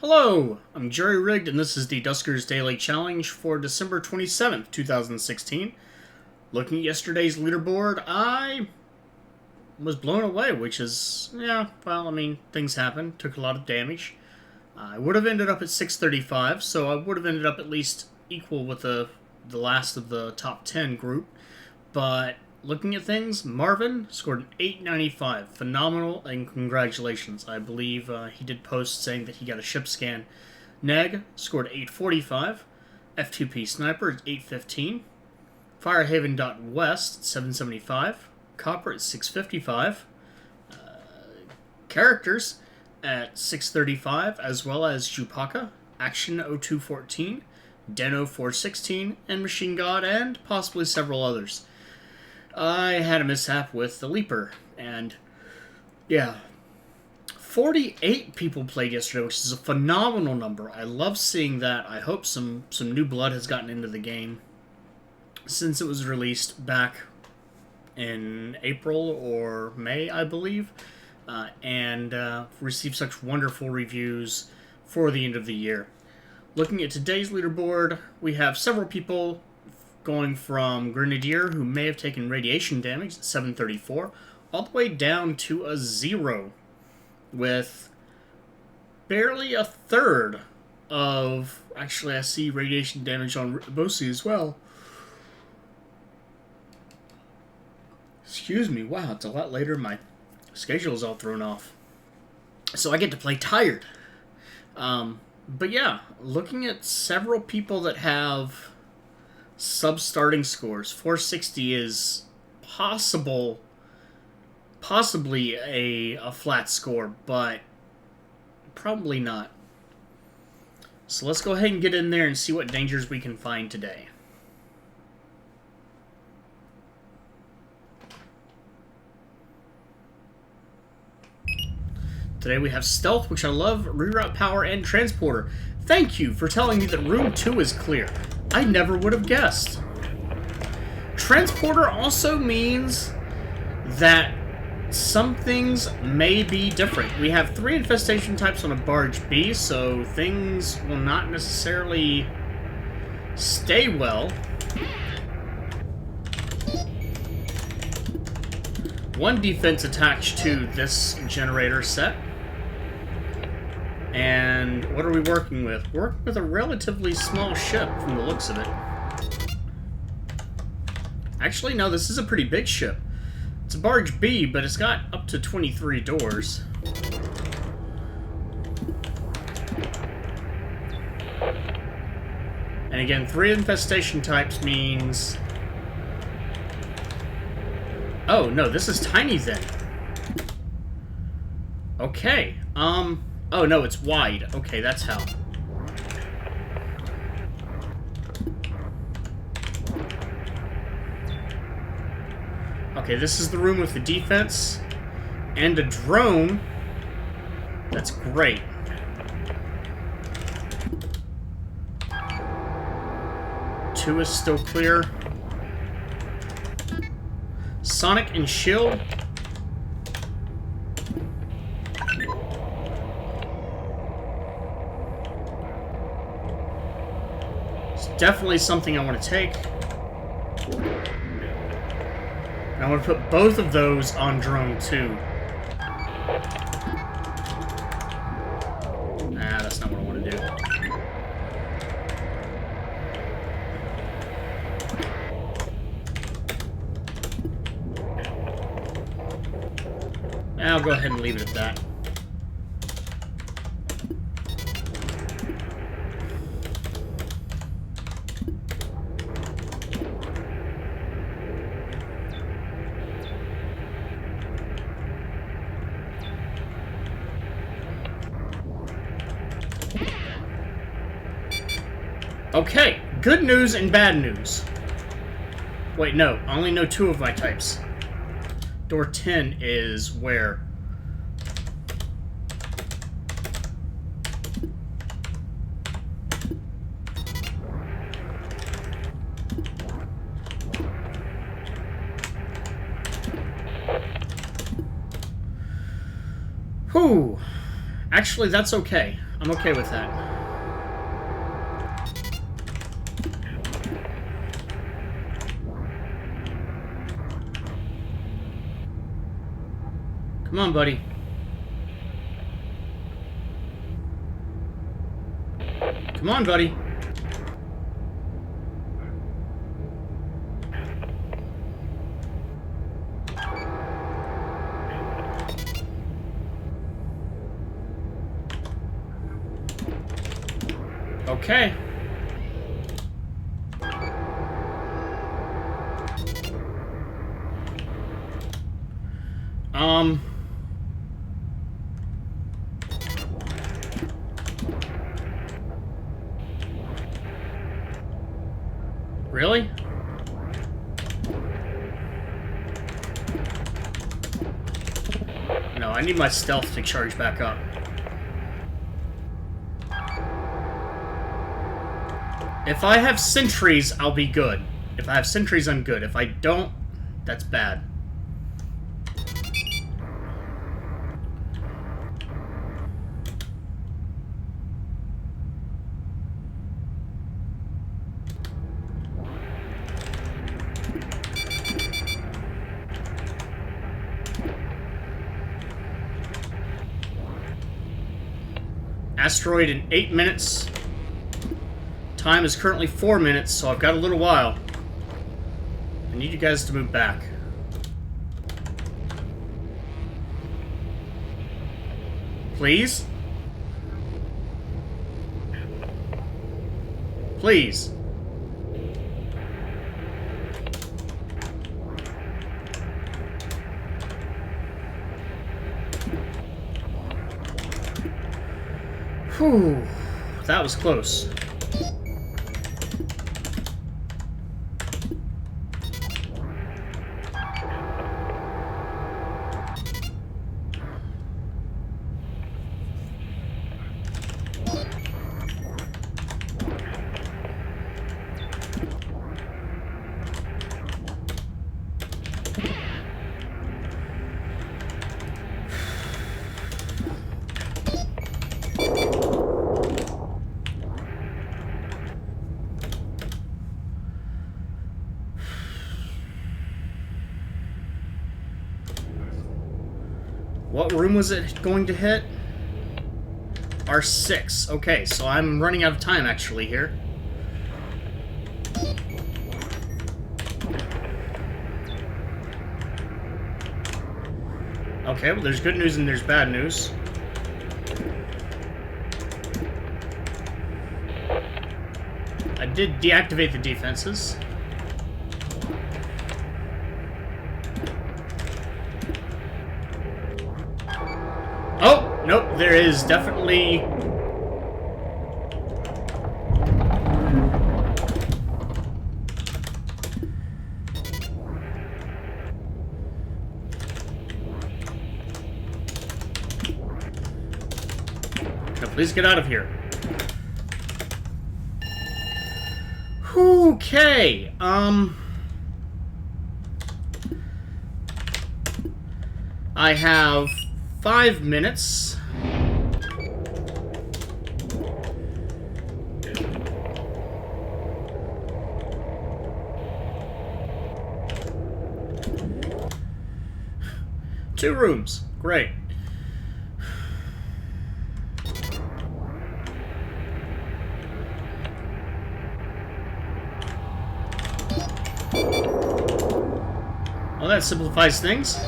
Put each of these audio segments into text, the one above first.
Hello, I'm Jerry Rigged, and this is the Duskers Daily Challenge for December 27th, 2016. Looking at yesterday's leaderboard, I was blown away, which is, things happen. Took a lot of damage. I would have ended up at 635, so I would have ended up at least equal with the last of the top 10 group. But looking at things, Marvin scored an 895. Phenomenal, and congratulations. I believe he did post saying that he got a ship scan. Neg scored 845. F2P Sniper is 815. Firehaven.West 775. Copper at 655. Characters at 635, as well as Jupaka, Action 0214, Deno 416, and Machine God, and possibly several others. I had a mishap with the Leaper, and 48 people played yesterday, which is a phenomenal number. I love seeing that. I hope some new blood has gotten into the game since it was released back in April or May, I believe, and received such wonderful reviews for the end of the year. Looking at today's leaderboard, we have several people going from Grenadier, who may have taken radiation damage at 734, all the way down to a 0, with barely a third of... Actually, I see radiation damage on Bosi as well. Excuse me, wow, it's a lot later. My schedule's all thrown off. So I get to play tired. But yeah, looking at several people that have sub-starting scores. 460 is possibly a flat score, but probably not. So let's go ahead and get in there and see what dangers we can find today. Today we have Stealth, which I love, Reroute Power, and Transporter. Thank you for telling me that Room 2 is clear. I never would have guessed. Transporter also means that some things may be different. We have 3 infestation types on a Barge B, so things will not necessarily stay well. 1 defense attached to this generator set. And what are we working with? We're working with a relatively small ship from the looks of it. Actually, no, this is a pretty big ship. It's a Barge B, but it's got up to 23 doors. And again, 3 infestation types means... Oh, no, this is tiny then. Okay, Oh, no, it's wide. Okay, that's how. Okay, this is the room with the defense. And a drone. That's great. Two is still clear. Sonic and Shield. Definitely something I want to take. And I want to put both of those on drone 2. Nah, that's not what I want to do. I'll go ahead and leave it at that. Okay, good news and bad news. Wait, no, I only know 2 of my types. Door 10 is where? Whew. Actually, that's okay. I'm okay with that. Come on, buddy. Come on, buddy. Okay. Really? No, I need my stealth to charge back up. If I have sentries, I'll be good. If I have sentries, I'm good. If I don't, that's bad. Asteroid in 8 minutes. Time is currently 4 minutes, so I've got a little while. I need you guys to move back. Please? Please. Whew. That was close. What room was it going to hit? R6. Okay, so I'm running out of time actually here. Okay, well there's good news and there's bad news. I did deactivate the defenses. Oh, nope, there is definitely... Now, please get out of here. Okay, I have 5 minutes. Two rooms. Great. Well, that simplifies things.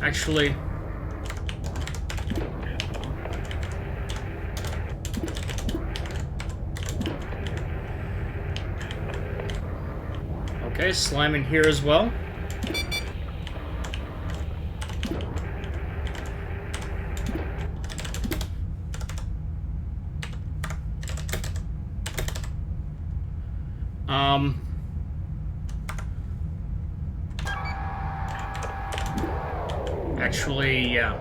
Actually... Okay, slime in here as well. Actually, yeah.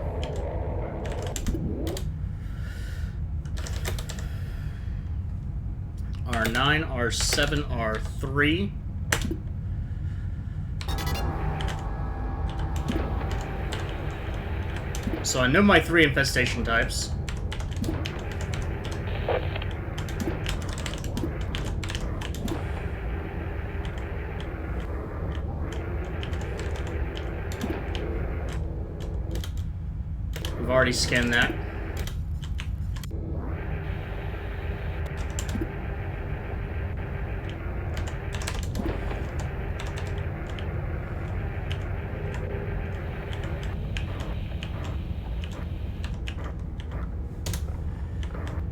R9, R7, R3. So I know my 3 infestation types. We've already scanned that.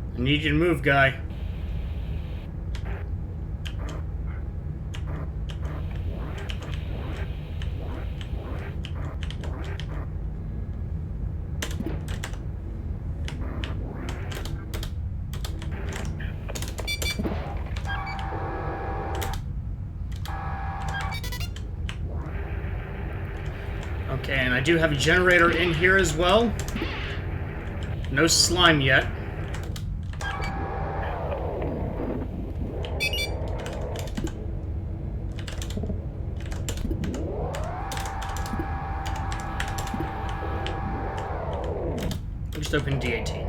I need you to move, guy. Okay, and I do have a generator in here as well. No slime yet. Just open D18.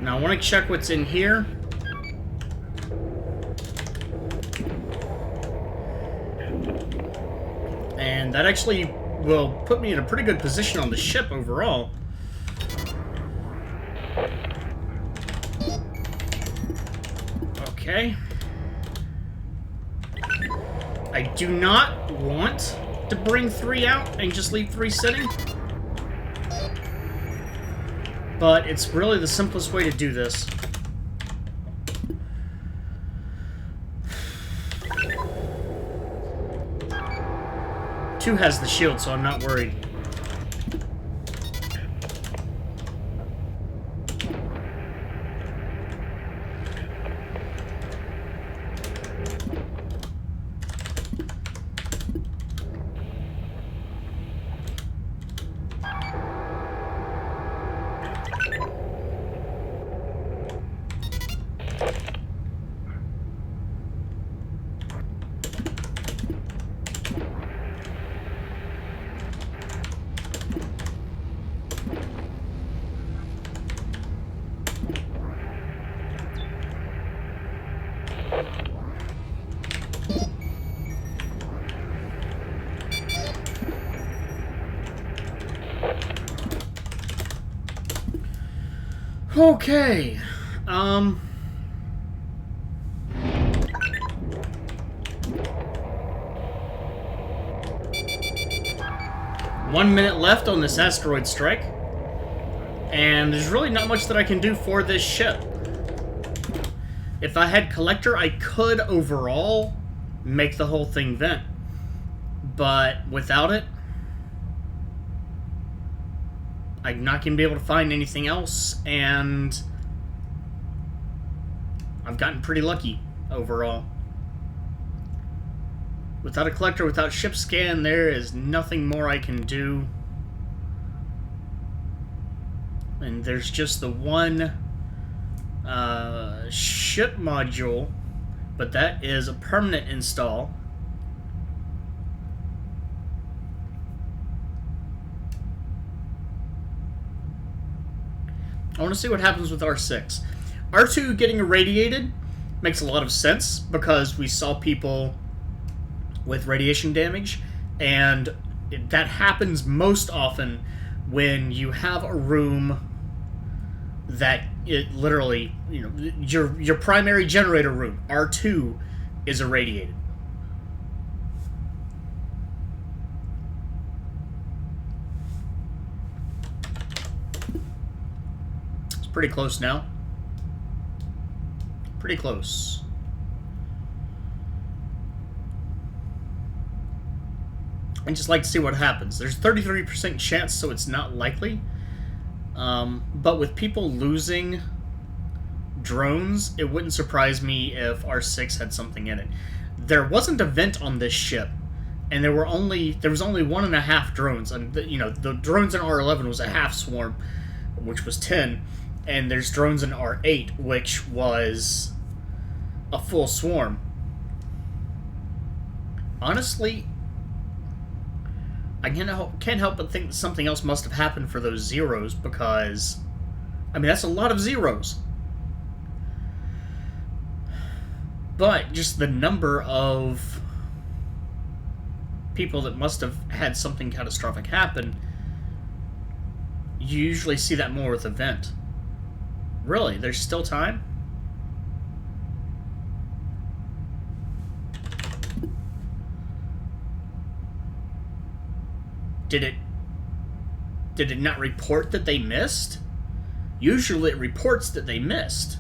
Now I want to check what's in here. And that actually will put me in a pretty good position on the ship overall. Okay. I do not want to bring 3 out and just leave 3 sitting. But it's really the simplest way to do this. Two has the shield, so I'm not worried. Okay, 1 minute left on this asteroid strike, and there's really not much that I can do for this ship. If I had Collector, I could overall make the whole thing vent, but without it, I'm not going to be able to find anything else, and I've gotten pretty lucky overall. Without a Collector, without ship scan, there is nothing more I can do. And there's just the one ship module, but that is a permanent install. I want to see what happens with R6. R2 getting irradiated makes a lot of sense because we saw people with radiation damage, and that happens most often when you have a room that it literally, you know, your primary generator room, R2, is irradiated. Pretty close now. Pretty close. I'd just like to see what happens. There's 33% chance, so it's not likely. But with people losing drones, it wouldn't surprise me if R6 had something in it. There wasn't a vent on this ship, and there was only 1.5 drones. And the drones in R11 was a half swarm, which was 10, and there's drones in R8, which was a full swarm. Honestly, I can't help but think that something else must have happened for those zeros, because, I mean, that's a lot of zeros. But just the number of people that must have had something catastrophic happen, you usually see that more with a vent. Really? There's still time? Did it not report that they missed? Usually it reports that they missed.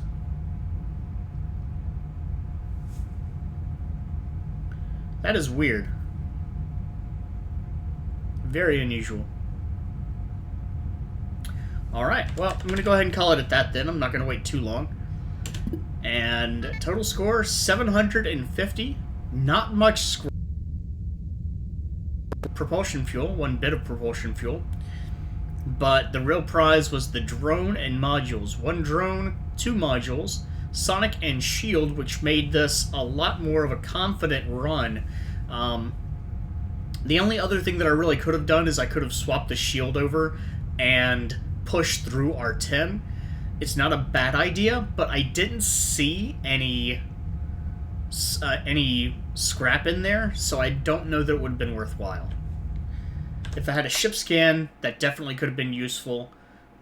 That is weird. Very unusual. Alright, well, I'm going to go ahead and call it at that then. I'm not going to wait too long. And total score, 750. Not much score. Propulsion fuel, 1 bit of propulsion fuel. But the real prize was the drone and modules. 1 drone, 2 modules, Sonic and Shield, which made this a lot more of a confident run. The only other thing that I really could have done is I could have swapped the Shield over and pushed through R10. It's not a bad idea, but I didn't see any scrap in there, so I don't know that it would have been worthwhile. If I had a ship scan, that definitely could have been useful,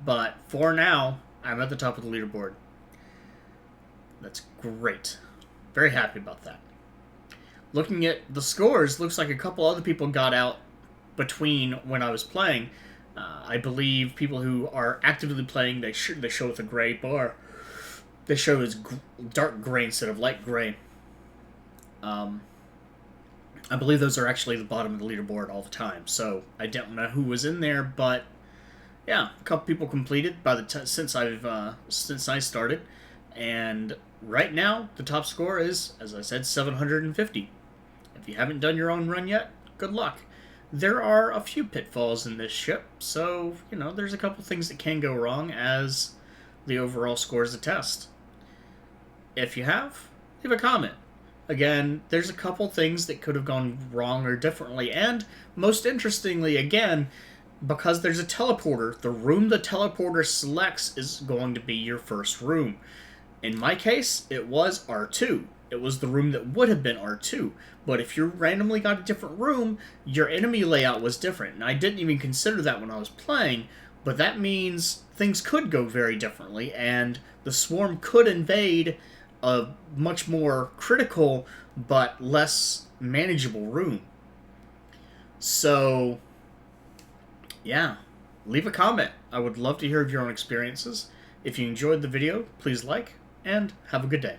but for now, I'm at the top of the leaderboard. That's great. Very happy about that. Looking at the scores, looks like a couple other people got out between when I was playing. I believe people who are actively playing, they show with a gray bar. They show as dark gray instead of light gray. I believe those are actually the bottom of the leaderboard all the time. So I don't know who was in there, but yeah, a couple people completed by the since I started, and right now the top score is, as I said, 750. If you haven't done your own run yet, good luck. There are a few pitfalls in this ship, so there's a couple things that can go wrong, as the overall scores attest. If you have, leave a comment. Again, there's a couple things that could have gone wrong or differently, and most interestingly, again, because there's a teleporter, the room the teleporter selects is going to be your first room. In my case, it was R2. It was the room that would have been R2. But if you randomly got a different room, your enemy layout was different. And I didn't even consider that when I was playing, but that means things could go very differently, and the swarm could invade a much more critical but less manageable room. So, yeah, leave a comment. I would love to hear of your own experiences. If you enjoyed the video, please like, and have a good day.